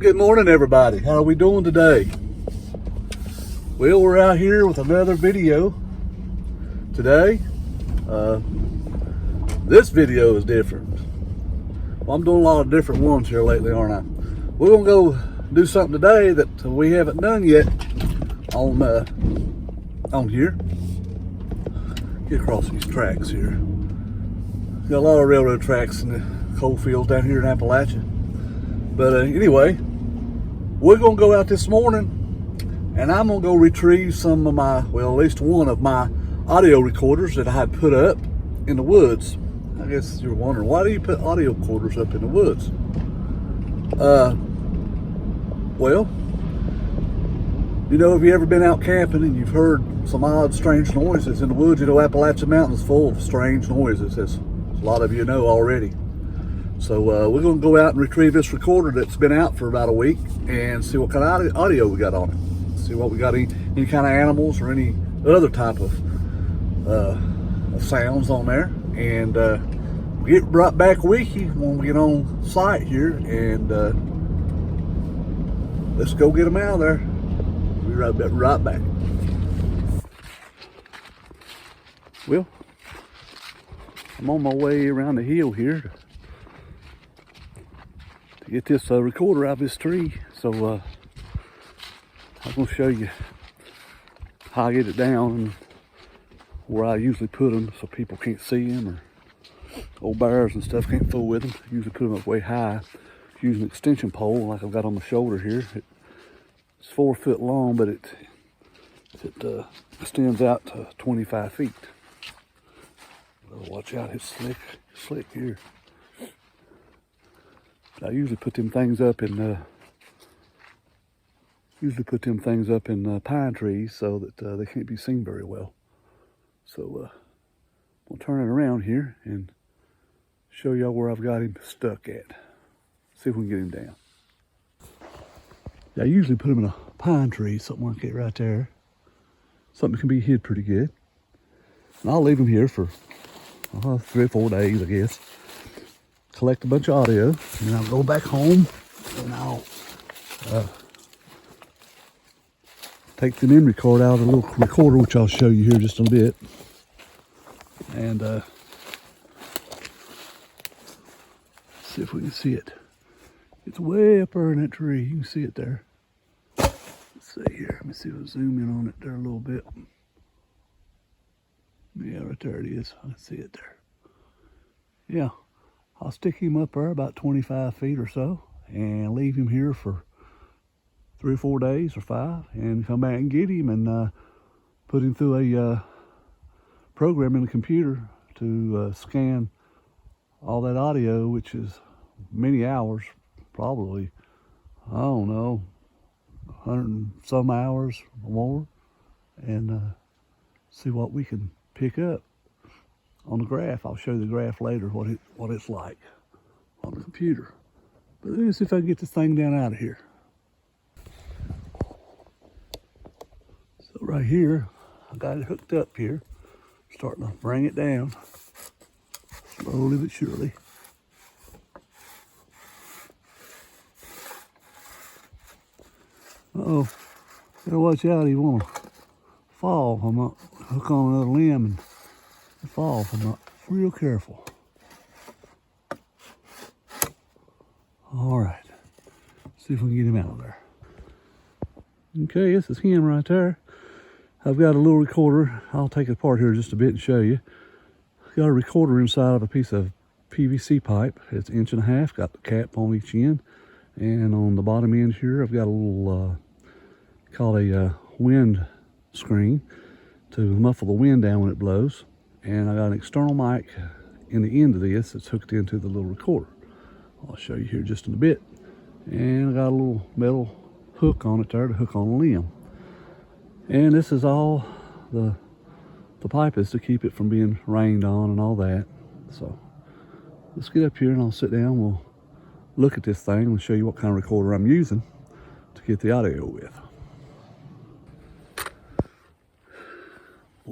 good morning, everybody. How are we doing today? Well, we're out here with another video today. This video is different. Well, I'm doing a lot of different ones here lately, aren't I? We're gonna go do something today that we haven't done yet on here. Get across these tracks here. Got a lot of railroad tracks in the coal fields down here in Appalachia. But anyway, we're gonna go out this morning and I'm gonna go retrieve some of my, well, at least one of my audio recorders that I had put up in the woods. I guess you're wondering, why do you put audio recorders up in the woods? Well, you know, have you ever been out camping and you've heard some odd, strange noises in the woods? You know, Appalachian Mountain's full of strange noises, as a lot of you know already. So we're going to go out and retrieve this recorder that's been out for about a week and see what kind of audio we got on it. See what we got, any kind of animals or any other type of sounds on there. And we'll get right back with you when we get on site here. And let's go get them out of there. We'll be right back. Well, I'm on my way around the hill here to get this recorder out of this tree. So I'm going to show you how I get it down and where I usually put them so people can't see them or old bears and stuff can't fool with them. I usually put them up way high using an extension pole like I've got on my shoulder here. It's 4 foot long, but it extends out to 25 feet. Watch out, it's slick here. I usually put them things up in pine trees so that they can't be seen very well. So we'll turn it around here and show y'all where I've got him stuck at. See if we can get him down. Yeah, I usually put him in a pine tree, something like that right there. Something that can be hid pretty good. And I'll leave him here for 3 or 4 days, I guess. Collect a bunch of audio, and then I'll go back home and I'll take the memory card out of the little recorder, which I'll show you here just a bit. And see if we can see it. It's way up there in that tree. You can see it there. Let's see here. Let me see if I zoom in on it there a little bit. Yeah, right there it is. I can see it there. Yeah. I'll stick him up there about 25 feet or so and leave him here for 3 or 4 days or 5 and come back and get him and put him through a program in the computer to scan all that audio, which is many hours, probably, I don't know, 100 and some hours or more, and see what we can pick up on the graph. I'll show you the graph later, what it's like on the computer. But let's see if I can get this thing down out of here. So right here, I got it hooked up here, starting to bring it down, slowly but surely. Uh-oh, gotta watch out, you wanna fall. I'm not hook on another limb and fall if I'm not real careful. All right, see if we can get him out of there. Okay, this is him right there. I've got a little recorder. I'll take it apart here just a bit and show you. I've got a recorder inside of a piece of PVC pipe. It's 1.5 inches, got the cap on each end. And on the bottom end here, I've got a little, called a wind screen to muffle the wind down when it blows. And I got an external mic in the end of this that's hooked into the little recorder. I'll show you here just in a bit. And I got a little metal hook on it there to hook on a limb. And this is all the pipe is to keep it from being rained on and all that. So let's get up here and I'll sit down. We'll look at this thing and show you what kind of recorder I'm using to get the audio with.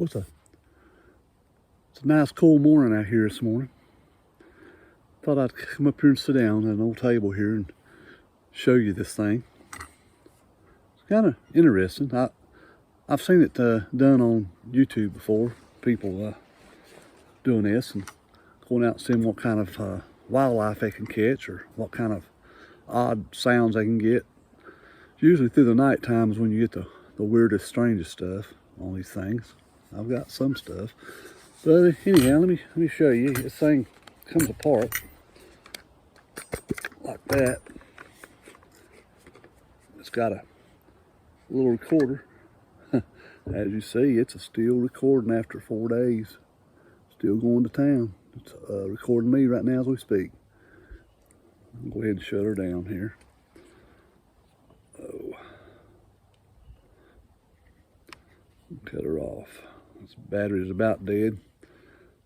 It's a nice cool morning out here this morning. Thought I'd come up here and sit down at an old table here and show you this thing. It's kind of interesting. I've seen it done on YouTube before. People doing this and going out and seeing what kind of wildlife they can catch or what kind of odd sounds they can get. Usually through the night times when you get the weirdest, strangest stuff on these things. I've got some stuff. But anyhow, let me show you. This thing comes apart like that. It's got a little recorder. As you see, it's still recording after 4 days. Still going to town. It's recording me right now as we speak. I'll go ahead and shut her down here. Oh. Cut her off. This battery's about dead.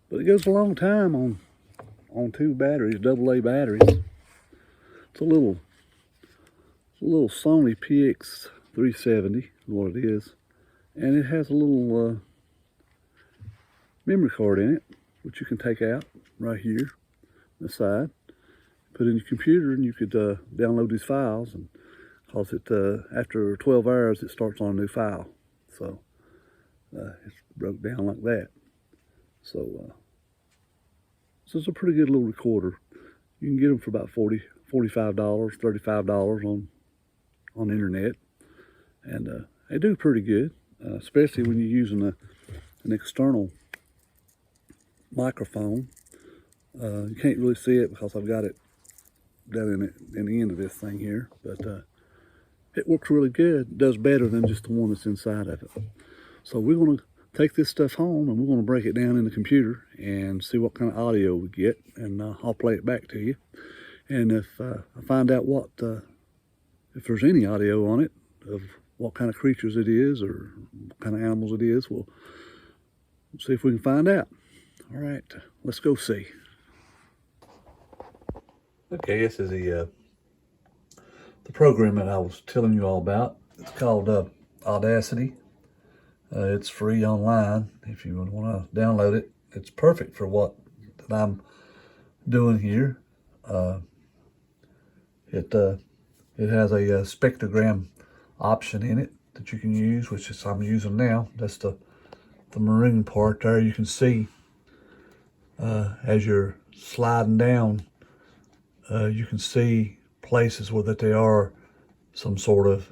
But it goes a long time on 2 batteries, AA batteries. It's a little Sony PX370 is what it is. And it has a little memory card in it, which you can take out right here on the side, put in your computer, and you could download these files. And cause it after 12 hours, it starts on a new file. So it's broke down like that. So this is a pretty good little recorder. You can get them for about $45, $35 on the internet, and they do pretty good, especially when you're using an external microphone. You can't really see it because I've got it down in the end of this thing here, but it works really good. It does better than just the one that's inside of it. So we're going to take this stuff home and we're going to break it down in the computer and see what kind of audio we get, and I'll play it back to you. And if I find out if there's any audio on it of what kind of creatures it is or what kind of animals it is, we'll see if we can find out. All right, let's go see. Okay, this is the program that I was telling you all about. It's called Audacity. It's free online if you want to download it. It's perfect for what that I'm doing here. It has a spectrogram option in it that you can use, which is I'm using now. That's the maroon part there. You can see as you're sliding down, you can see places where that there are some sort of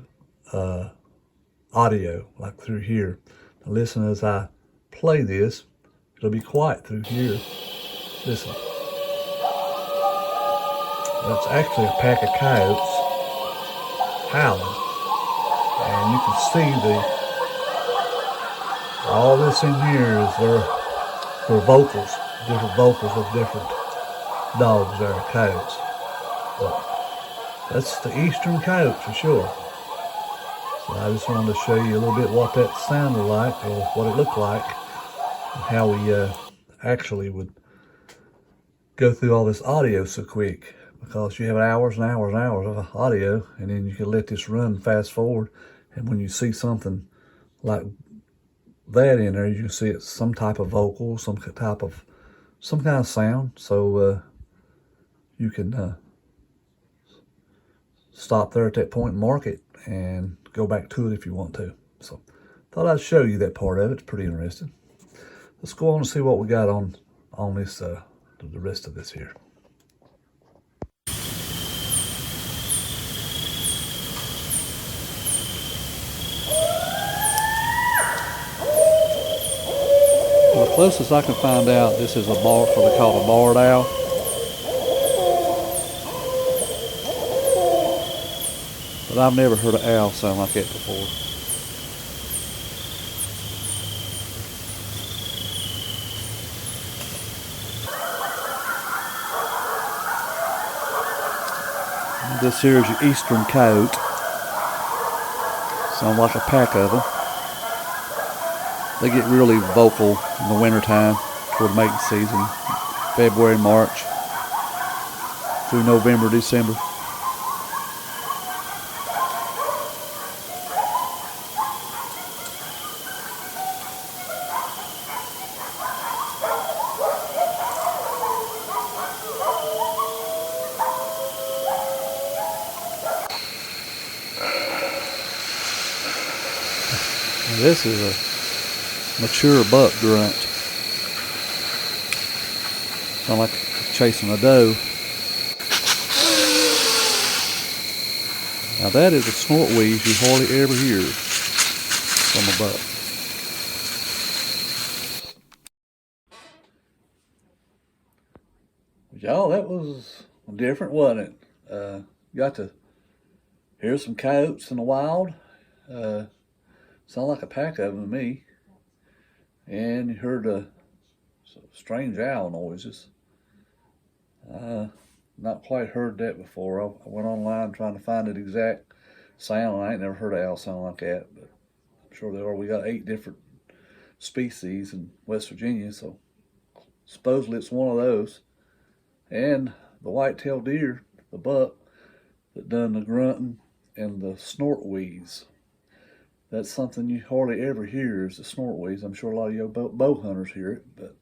audio, like through here. Now listen as I play this. It'll be quiet through here. Listen. That's actually a pack of coyotes howling. And you can see all this in here is their vocals, different vocals of different dogs there, coyotes. But that's the eastern coyote for sure. So I just wanted to show you a little bit what that sounded like, or what it looked like, and how we actually would go through all this audio so quick, because you have hours and hours and hours of audio, and then you can let this run fast forward, and when you see something like that in there, you can see it's some type of vocal, some kind of sound. So you can stop there at that point and mark it and go back to it if you want to. So thought I'd show you that part of it. It's pretty interesting. Let's go on and see what we got on this the rest of this here. Well, the closest I can find out, this is what they call a barred owl. But I've never heard an owl sound like that before. This here is your eastern coyote. Sounds like a pack of them. They get really vocal in the wintertime, toward mating season, February, March, through November, December. This is a mature buck grunt. Sound like chasing a doe. Now that is a snort wheeze you hardly ever hear from a buck. Y'all, that was different, wasn't it? Got to hear some coyotes in the wild. Sound like a pack of them to me. And you heard strange owl noises. Not quite heard that before. I went online trying to find an exact sound. I ain't never heard an owl sound like that, but I'm sure there are. We got 8 different species in West Virginia, so supposedly it's one of those. And the white-tailed deer, the buck, that done the grunting and the snort wheeze. That's something you hardly ever hear, is the snort wheeze. I'm sure a lot of you bow hunters hear it, but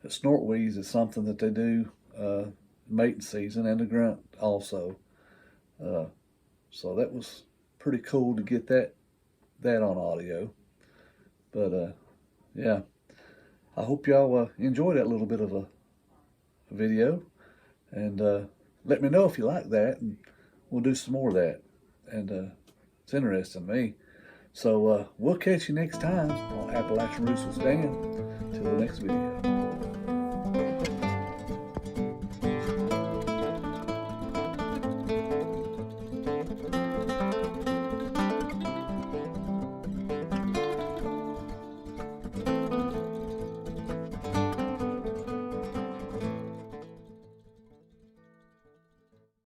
the snort wheeze is something that they do mating season, and the grunt also. So that was pretty cool to get that on audio. But yeah, I hope y'all enjoy that little bit of a video, and let me know if you like that, and we'll do some more of that. And it's interesting to me. So we'll catch you next time on Appalachian Roots with Dan. Till the next video.